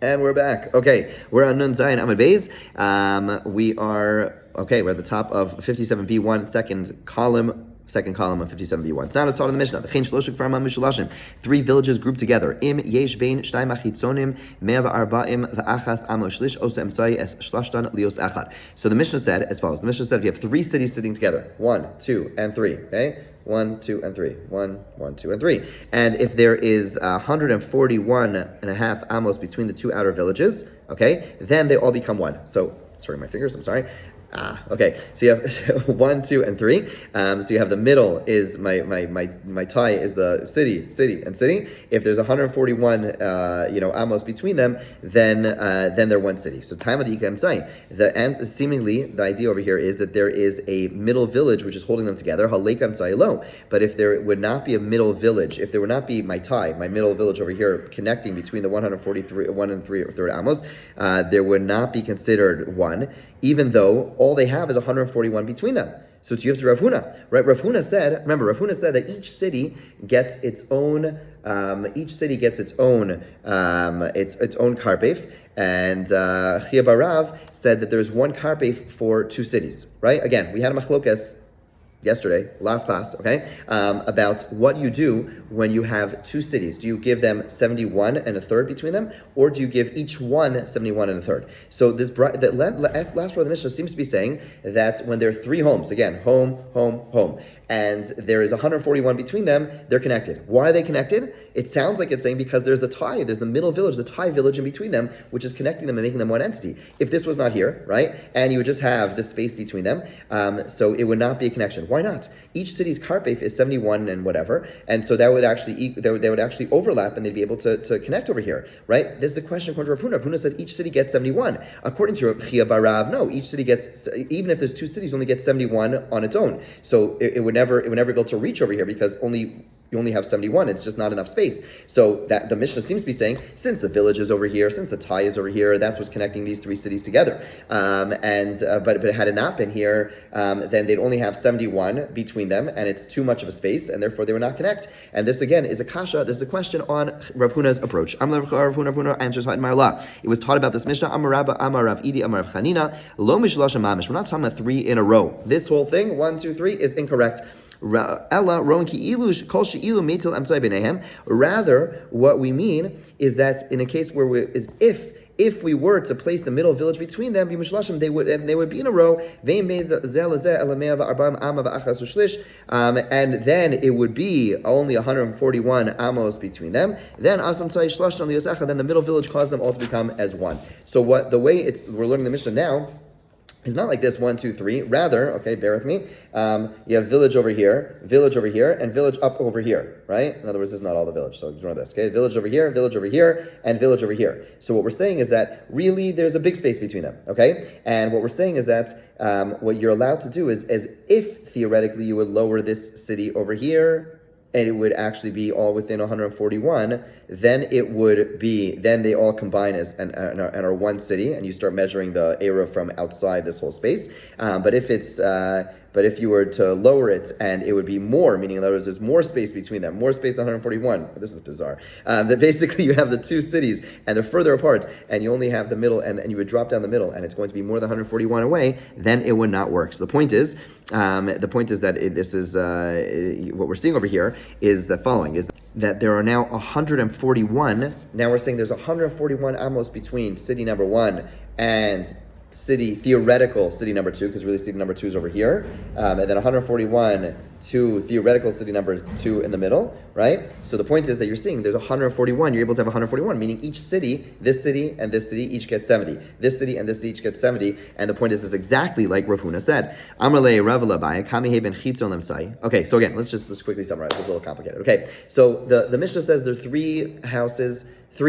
And we're back. Okay, we're on Nun Zayin Amud Beis. We're at the top of 57b1, second column of 57b1. It's now taught in the Mishnah. Three villages grouped together. Im yesh bein shtay machitzonim me'av arba'im v'achas amo shlish osa emsai es shlashtan lios echad. So the Mishnah said as follows. The Mishnah said if you have three cities sitting together, 1, 2, and 3, okay? 1, 2, and 3. 1, 2, and 3. And if there is 141 and a half amos between the two outer villages, okay, then they all become one. So, sorry, my fingers, I'm sorry. Okay. So you have 1, 2, and 3. So you have the middle is my tie is the city, and city. If there's 141, amos between them, then they're one city. So time of the ikam sai. And seemingly the idea over here is that there is a middle village which is holding them together. Halekam sai lo. But if there would not be a middle village, if there would not be my tie, my middle village over here connecting between the 143, 1 and 3 or third amos, there would not be considered one, even though all they have is 141 between them. So it's Rav Huna, right? Rav Huna said that each city gets its own karpef, and Chia Barav said that there's one karpef for two cities, right? Again, we had a machlokas yesterday, last class, okay, about what you do when you have two cities. Do you give them 71 and a third between them, or do you give each one 71 and a third? So this last part of the Mishnah seems to be saying that when there are three homes, again, home, and there is 141 between them, they're connected. Why are they connected? It sounds like it's saying because there's the middle village, the tie village in between them, which is connecting them and making them one entity. If this was not here, right, and you would just have the space between them, so it would not be a connection. Why not? Each city's karpef is 71 and whatever, and so that would actually they would actually overlap, and they'd be able to connect over here, right? This is a question according to Rav Huna. Rav Huna said each city gets 71. According to Chia Barav, no, each city gets, even if there's two cities, only gets 71 on its own. So it would never be able to reach over here because you only have 71. It's just not enough space. So that the Mishnah seems to be saying, since the village is over here, since the tie is over here, that's what's connecting these three cities together. But had it not been here, then they'd only have 71 between them, and it's too much of a space, and therefore they would not connect. And this again is a kasha. This is a question on Rav Huna's approach. Rav Huna answers Marla. It was taught about this Mishnah. Amar Rabba, Amar Rav Idi, Amar Rav Chanina. Lo mishlosh mamish. We're not talking about three in a row. This whole thing, 1, 2, 3, is incorrect. Rather, what we mean is that in a case where if we were to place the middle village between them, they would be in a row, and then it would be only 141 amos between them. Then the middle village caused them all to become as one. So we're learning the Mishnah now is not like this 1, 2, 3. Rather, okay, bear with me. You have village over here, and village up over here, right? In other words, this is not all the village, so ignore this. Okay, village over here, and village over here. So what we're saying is that really there's a big space between them. Okay, and what we're saying is that what you're allowed to do is, as if theoretically you would lower this city over here, and it would actually be all within 141, then they all combine as and are one city, and you start measuring the area from outside this whole space. But if you were to lower it, and it would be more, meaning in other words, there's more space between them, more space than 141. This is bizarre. That basically you have the two cities, and they're further apart, and you only have the middle, and you would drop down the middle, and it's going to be more than 141 away, then it would not work. So the point is that what we're seeing over here is the following, is that there are now 141, now we're saying there's 141 amos between city number 1 and theoretical city number 2, because really city number 2 is over here, and then 141 to theoretical city number 2 in the middle, right? So the point is that you're seeing there's 141, you're able to have 141, meaning each city, this city and this city each gets 70. This city and this city each gets 70, and the point is exactly like Rav Huna said. Okay, so again, let's quickly summarize. It's a little complicated. Okay, so the Mishnah says there are three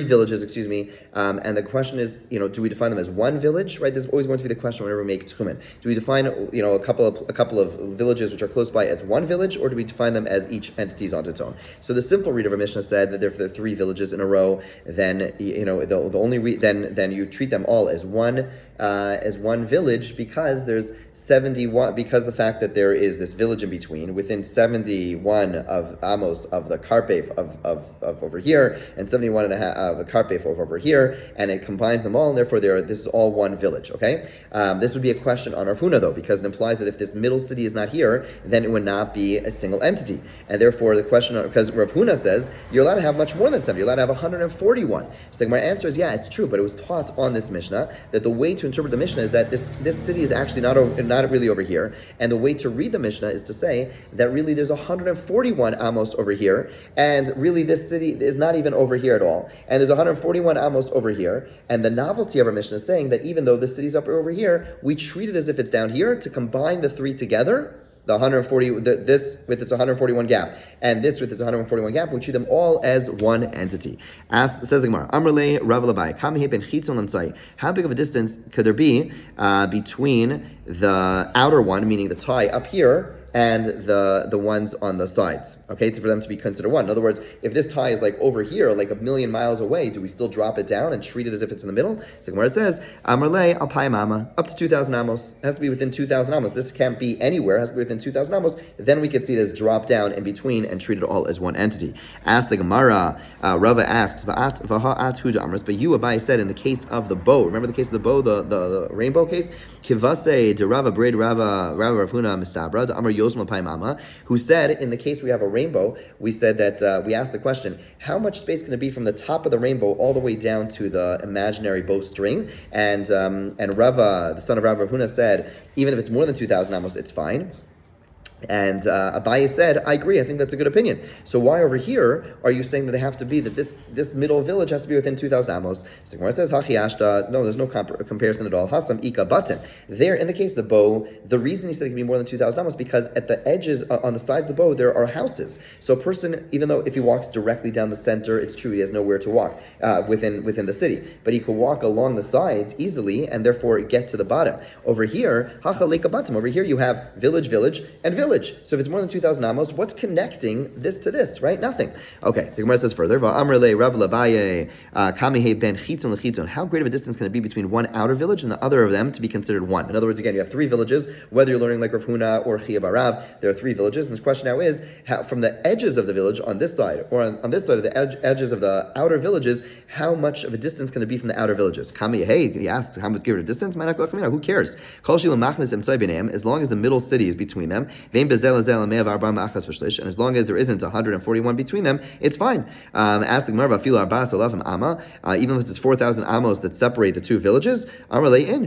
villages, and the question is, do we define them as one village, right? This is always going to be the question whenever we make tchumen. Do we define, a couple of villages which are close by as one village, or do we define them as each entities on its own? So the simple read of our Mishnah said that if there are three villages in a row, then then you treat them all as one as one village because there's 71, because the fact that there is this village in between, within 71 of Amos of the Karpef of over here, and 71 and a half of the Karpef over here, and it combines them all, and therefore this is all one village, okay? This would be a question on Rav Huna, though, because it implies that if this middle city is not here, then it would not be a single entity. And therefore, the question, because Rav Huna says, you're allowed to have much more than 70, you're allowed to have 141. So my answer is, yeah, it's true, but it was taught on this Mishnah that the way to interpret the Mishnah is that this city is actually not really over here, and the way to read the Mishnah is to say that really there's 141 Amos over here, and really this city is not even over here at all, and there's 141 Amos over here, and the novelty of our Mishnah is saying that even though the city's up over here, we treat it as if it's down here to combine the three together. The 140, this with its 141 gap, and this with its 141 gap, we treat them all as one entity. Says the Gemara, Amrle Rav Labai, Kamihe ben Chitzon Lemsai. How big of a distance could there be between the outer one, meaning the tie up here, and the ones on the sides, okay, for them to be considered one. In other words, if this tie is like over here, like 1,000,000 miles away, do we still drop it down and treat it as if it's in the middle? So Gemara says, Amrle Alpai Mama, up to 2,000 Amos. It has to be within 2,000 Amos. This can't be anywhere. It has to be within 2,000 Amos. Then we could see it as drop down in between and treat it all as one entity. Ask the Gemara, Rava asks, Va'at Vaha'at Huda Amras, but you, Abai, said in the case of the bow, remember the case of the bow, the rainbow case? Kivase de Rava Braid Rava Rav Huna Mistabra, the Amr Yosma Pai Mama, who said in the case we have a rainbow, we said that we asked the question, how much space can there be from the top of the rainbow all the way down to the imaginary bowstring? And Rava, the son of Rav Huna, said even if it's more than 2,000 amos, it's fine. And Abaye said, I agree, I think that's a good opinion. So why over here are you saying that they have to be, that this middle village has to be within 2,000 amos? So Gemara says, Hachi Ashta, no, there's no comparison at all. Hasam Ika Batan. There, in the case of the bow, the reason he said it can be more than 2,000 amos because at the edges, on the sides of the bow, there are houses. So a person, even though if he walks directly down the center, it's true, he has nowhere to walk within the city. But he could walk along the sides easily and therefore get to the bottom. Over here, Hacha Leka Batam, over here you have village, and village. So if it's more than 2,000 amos, what's connecting this to this, right? Nothing. Okay, the Gemara says further, how great of a distance can it be between one outer village and the other of them to be considered one? In other words, again, you have three villages, whether you're learning like Rav Huna or Chia Barav, there are three villages, and the question now is, how, from the edges of the village on this side, or on this side of the edges of the outer villages, how much of a distance can there be from the outer villages? He asked, how much give it a distance? Who cares? As long as the middle city is between them, and as long as there isn't 141 between them, it's fine. Ask the Gemara, even if it's 4,000 amos that separate the two villages,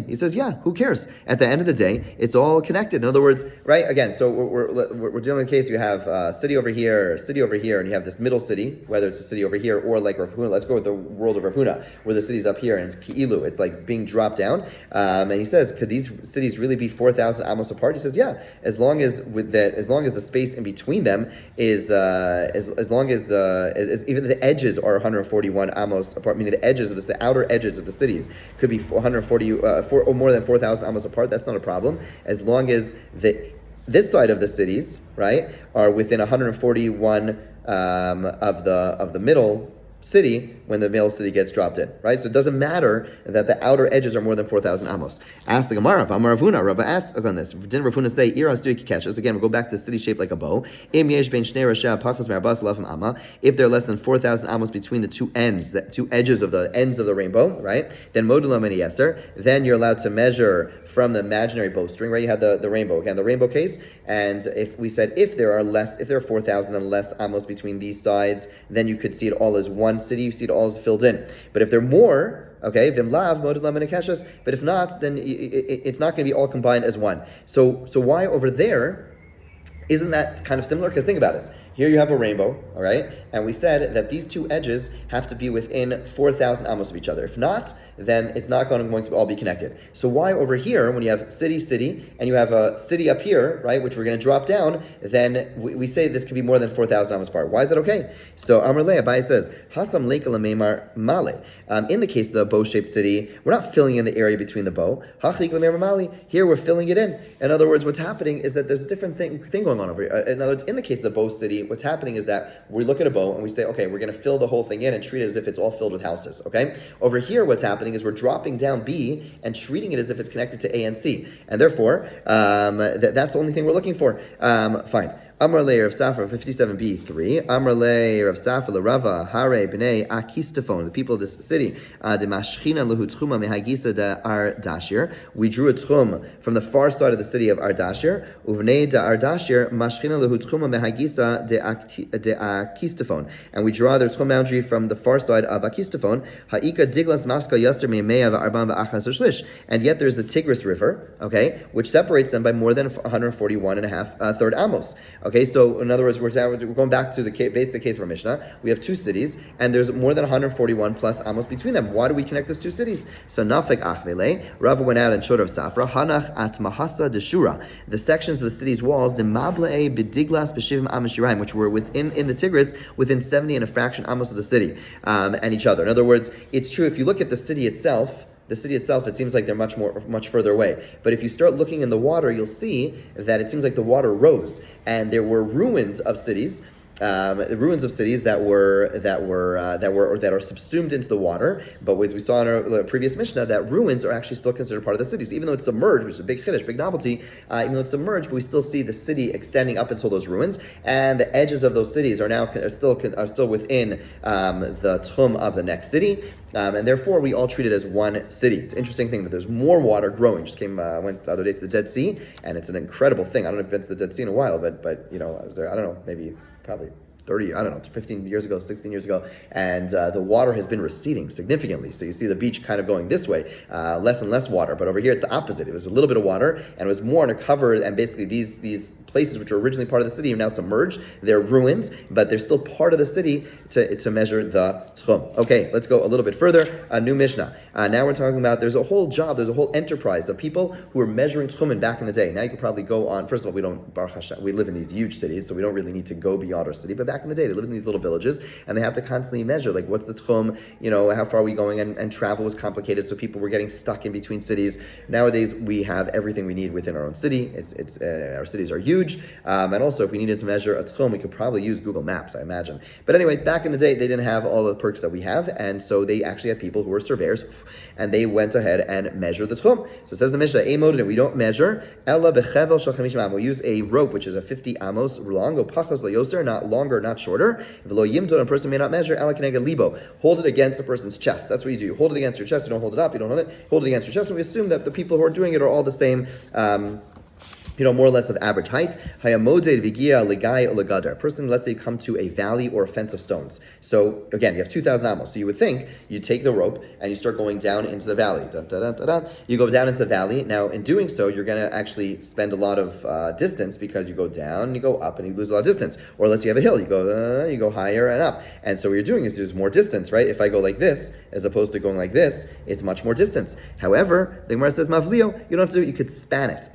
he says, yeah, who cares? At the end of the day, it's all connected. In other words, right, again, so we're dealing with a case, you have city over here, and you have this middle city, whether it's a city over here or like Rav Huna. Let's go with the world of Rav Huna, where the city's up here and it's Ki'ilu, it's like being dropped down. And he says, could these cities really be 4,000 amos apart? He says, yeah, as long as the space in between them is as long as even the edges are 141 amos apart, meaning the outer edges of the cities could be 140 or more than 4,000 amos apart. That's not a problem, as long as this side of the cities, right, are within 141 of the middle city when the middle city gets dropped in, right? So it doesn't matter that the outer edges are more than 4,000 amos. Ask the Gemara, Rav Huna, Rabba asks on this. Didn't Rav Huna say, again, we'll go back to the city shaped like a bow. If there are less than 4,000 amos between the two ends, the two edges of the rainbow, right? Then modulam and yeser, then you're allowed to measure from the imaginary bowstring, right? You have the rainbow, again, the rainbow case, and if we said if there are 4,000 and less amos between these sides, then you could see it all as one city, you see it all as filled in. But if there are more, okay, vimlav moded lam and akashas, but if not, then it's not going to be all combined as one. So why over there isn't that kind of similar? Because think about this. Here you have a rainbow, all right? And we said that these two edges have to be within 4,000 amos of each other. If not, then it's not going to all be connected. So why over here, when you have city, and you have a city up here, right, which we're going to drop down, then we say this can be more than 4,000 amos apart. Why is that okay? So Amr Le, Abai says, Hasam Leika Lamemar Male. In the case of the bow-shaped city, we're not filling in the area between the bow. Here we're filling it in. In other words, what's happening is that there's a different thing going on over here. In other words, in the case of the bow city, basically what's happening is that we look at a boat and we say, okay, we're going to fill the whole thing in and treat it as if it's all filled with houses, okay? Over here, what's happening is we're dropping down B and treating it as if it's connected to A and C. And therefore, that's the only thing we're looking for. Fine. Amar le Rav Safra 57b3. Amar le Rav Safra Rava Hare Bnei Akistafon, the people of this city. De Mashchina Lehu Tchuma Mehagisa de Ardashir. We drew a tchum from the far side of the city of Ardashir. Uvnei de Ardashir Mashchina Lehu Tchuma Mehagisa de Akistafon. And we draw their tchum boundary from the far side of Akistafon. Ha'ika Diglas Maska Yasser Me'meya V'Arban V'Achas Shlish. And yet there's the Tigris River, okay, which separates them by more than 141 and a half third amos. Okay, so in other words, we're going back to the basic case of our Mishnah. We have two cities, and there's more than 141 plus amos between them. Why do we connect these two cities? So Nafek Achvele, Rava went out and showed Rav Safra, Hanach at Mahasa de Shura, the sections of the city's walls, the Mablae Bidiglas B'Shivim Amashiraim, which were in the Tigris, within 70 and a fraction amos of the city, and each other. In other words, it's true, if you look at the city itself, it seems like they're much further away. But if you start looking in the water, you'll see that it seems like the water rose, and there were ruins of cities. That are subsumed into the water. But as we saw in our previous Mishnah, that ruins are actually still considered part of the city. So even though it's submerged, which is a big chiddush, big novelty, even though it's submerged, but we still see the city extending up until those ruins, and the edges of those cities are still within the tchum of the next city. And therefore, we all treat it as one city. It's an interesting thing that there's more water growing. Just went the other day to the Dead Sea, and it's an incredible thing. I don't know if I've been to the Dead Sea in a while, but I was there. I don't know, maybe probably 15 years ago, 16 years ago, and the water has been receding significantly. So you see the beach kind of going this way, less and less water. But over here, it's the opposite. It was a little bit of water, and it was more undercover. And basically, these places which were originally part of the city are now submerged. They're ruins, but they're still part of the city to measure the tchum. Okay, let's go a little bit further. A new Mishnah. Now we're talking about there's a whole enterprise of people who are measuring tchumen back in the day. Now you could probably go on. First of all, we don't, Baruch Hashem, we live in these huge cities, so we don't really need to go beyond our city. But back in the day, they lived in these little villages, and they have to constantly measure, like, what's the tchum, how far are we going, and travel was complicated, so people were getting stuck in between cities. Nowadays, we have everything we need within our own city. Our cities are huge, and also if we needed to measure a tchum, we could probably use Google Maps, I imagine. But anyways, back in the day, they didn't have all the perks that we have, and so they actually had people who were surveyors, and they went ahead and measured the tchum. So it says the Mishnah, Amud, we don't measure, Ella bechevel shel chamish amos. We'll use a rope, which is a 50 amos long, pachos lo yoser, not longer, not shorter. V'lo yimdon, a person may not measure, ela keneged libo. Hold it against the person's chest. That's what you do. You hold it against your chest, you don't hold it up, you don't hold it. Hold it against your chest, and we assume that the people who are doing it are all the same, more or less of average height. A person, let's say, come to a valley or a fence of stones. So again, you have 2,000 amos. So you would think you take the rope and you start going down into the valley. You go down into the valley. Now, in doing so, you're going to actually spend a lot of distance because you go down and you go up and you lose a lot of distance. Or let's say you have a hill, you go higher and up. And so what you're doing is there's more distance, right? If I go like this as opposed to going like this, it's much more distance. However, the Gemara says mavlio, you don't have to do it. You could span it,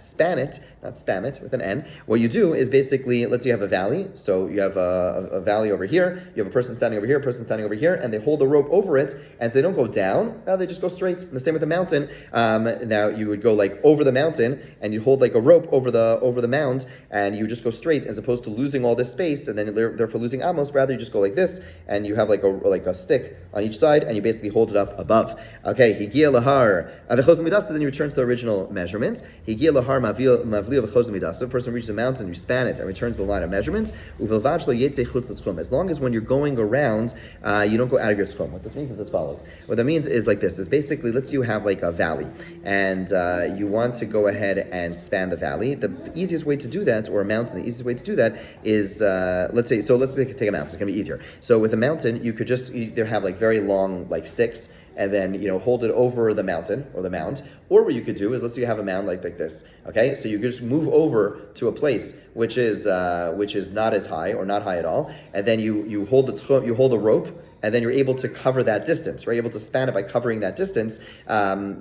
not spam it with an N. What you do is basically, let's say you have a valley. So you have a valley over here. You have a person standing over here, a person standing over here, and they hold the rope over it. And so they don't go down. Now they just go straight. And the same with the mountain. Now you would go like over the mountain, and you hold like a rope over the mound, and you just go straight, as opposed to losing all this space, and then therefore losing amos. Rather, you just go like this, and you have like a stick on each side, and you basically hold it up above. Okay, higia lahar. Then you return to the original measurement. Higia lahar mavlio v'chos midas. So a person reaches a mountain, you span it, and returns to the line of measurements. As long as when you're going around, you don't go out of your tchum. What this means is as follows. What that means is like this. Is basically, let's say you have like a valley, and you want to go ahead and span the valley. The easiest way to do that, or a mountain, the easiest way to do that is, let's take a mountain. It's going to be easier. So with a mountain, you could just either have like very long like sticks, and then hold it over the mountain or the mound. Or what you could do is, let's say you have a mound like this. Okay, so you could just move over to a place which is not as high or not high at all, and then you hold the rope, and then you're able to cover that distance. Right, you're able to span it by covering that distance,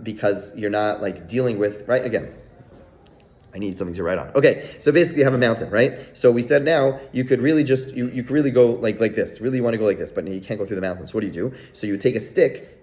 because you're not like dealing with, right, again. I need something to write on. Okay, so basically you have a mountain, right? So we said now you could really just you could really go like this. Really want to go like this, but you can't go through the mountain. So what do? So you take a stick,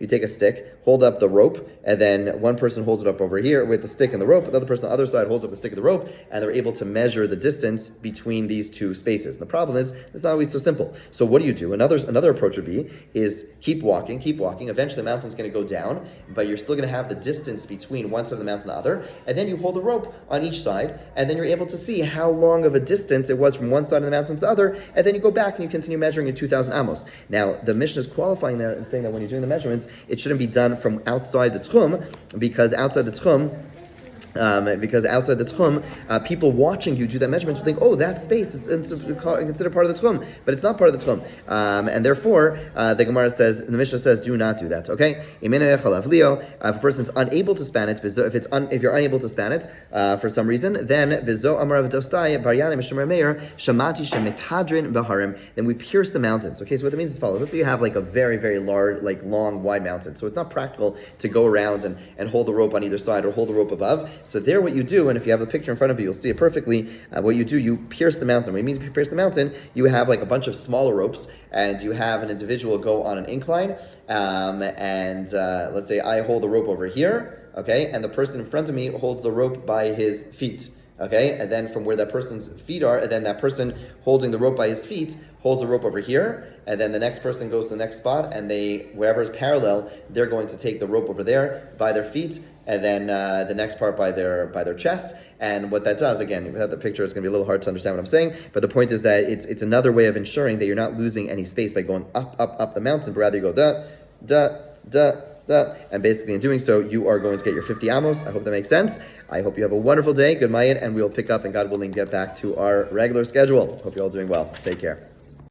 hold up the rope, and then one person holds it up over here with the stick and the rope, another person on the other side holds up the stick and the rope, and they're able to measure the distance between these two spaces. The problem is it's not always so simple. So what do? Another approach would be is keep walking. Eventually the mountain's going to go down, but you're still going to have the distance between one side of the mountain and the other, and then you hold the rope on each side, and then you're able to see how long of a distance it was from one side of the mountain to the other, and then you go back and you continue measuring in 2,000 amos. Now, the Mishnah is qualifying that and saying that when you're doing the measurements, it shouldn't be done from outside the tchum, because outside the tchum, people watching you do that measurement will think, oh, that space is considered part of the tchum, but it's not part of the tchum, and therefore the Gemara says, the Mishnah says, do not do that. Okay, if a person's unable to span it, if you're unable to span it for some reason, then then we pierce the mountains. Okay, so what that means is as follows. Let's say you have like a very, very large, like long, wide mountain, so it's not practical to go around and hold the rope on either side or hold the rope above. So there what you do, and if you have the picture in front of you, you'll see it perfectly, what you do, you pierce the mountain. What it means if you pierce the mountain, you have like a bunch of smaller ropes, and you have an individual go on an incline, let's say I hold the rope over here, okay, and the person in front of me holds the rope by his feet. Okay, and then from where that person's feet are, and then that person holding the rope by his feet holds the rope over here, and then the next person goes to the next spot, and wherever is parallel, they're going to take the rope over there by their feet, and then the next part by their chest. And what that does, again, without the picture, it's going to be a little hard to understand what I'm saying, but the point is that it's another way of ensuring that you're not losing any space by going up the mountain, but rather you go da. And basically in doing so, you are going to get your 50 amos. I hope that makes sense. I hope you have a wonderful day. Good Mayan, and we'll pick up and God willing get back to our regular schedule. Hope you're all doing well. Take care.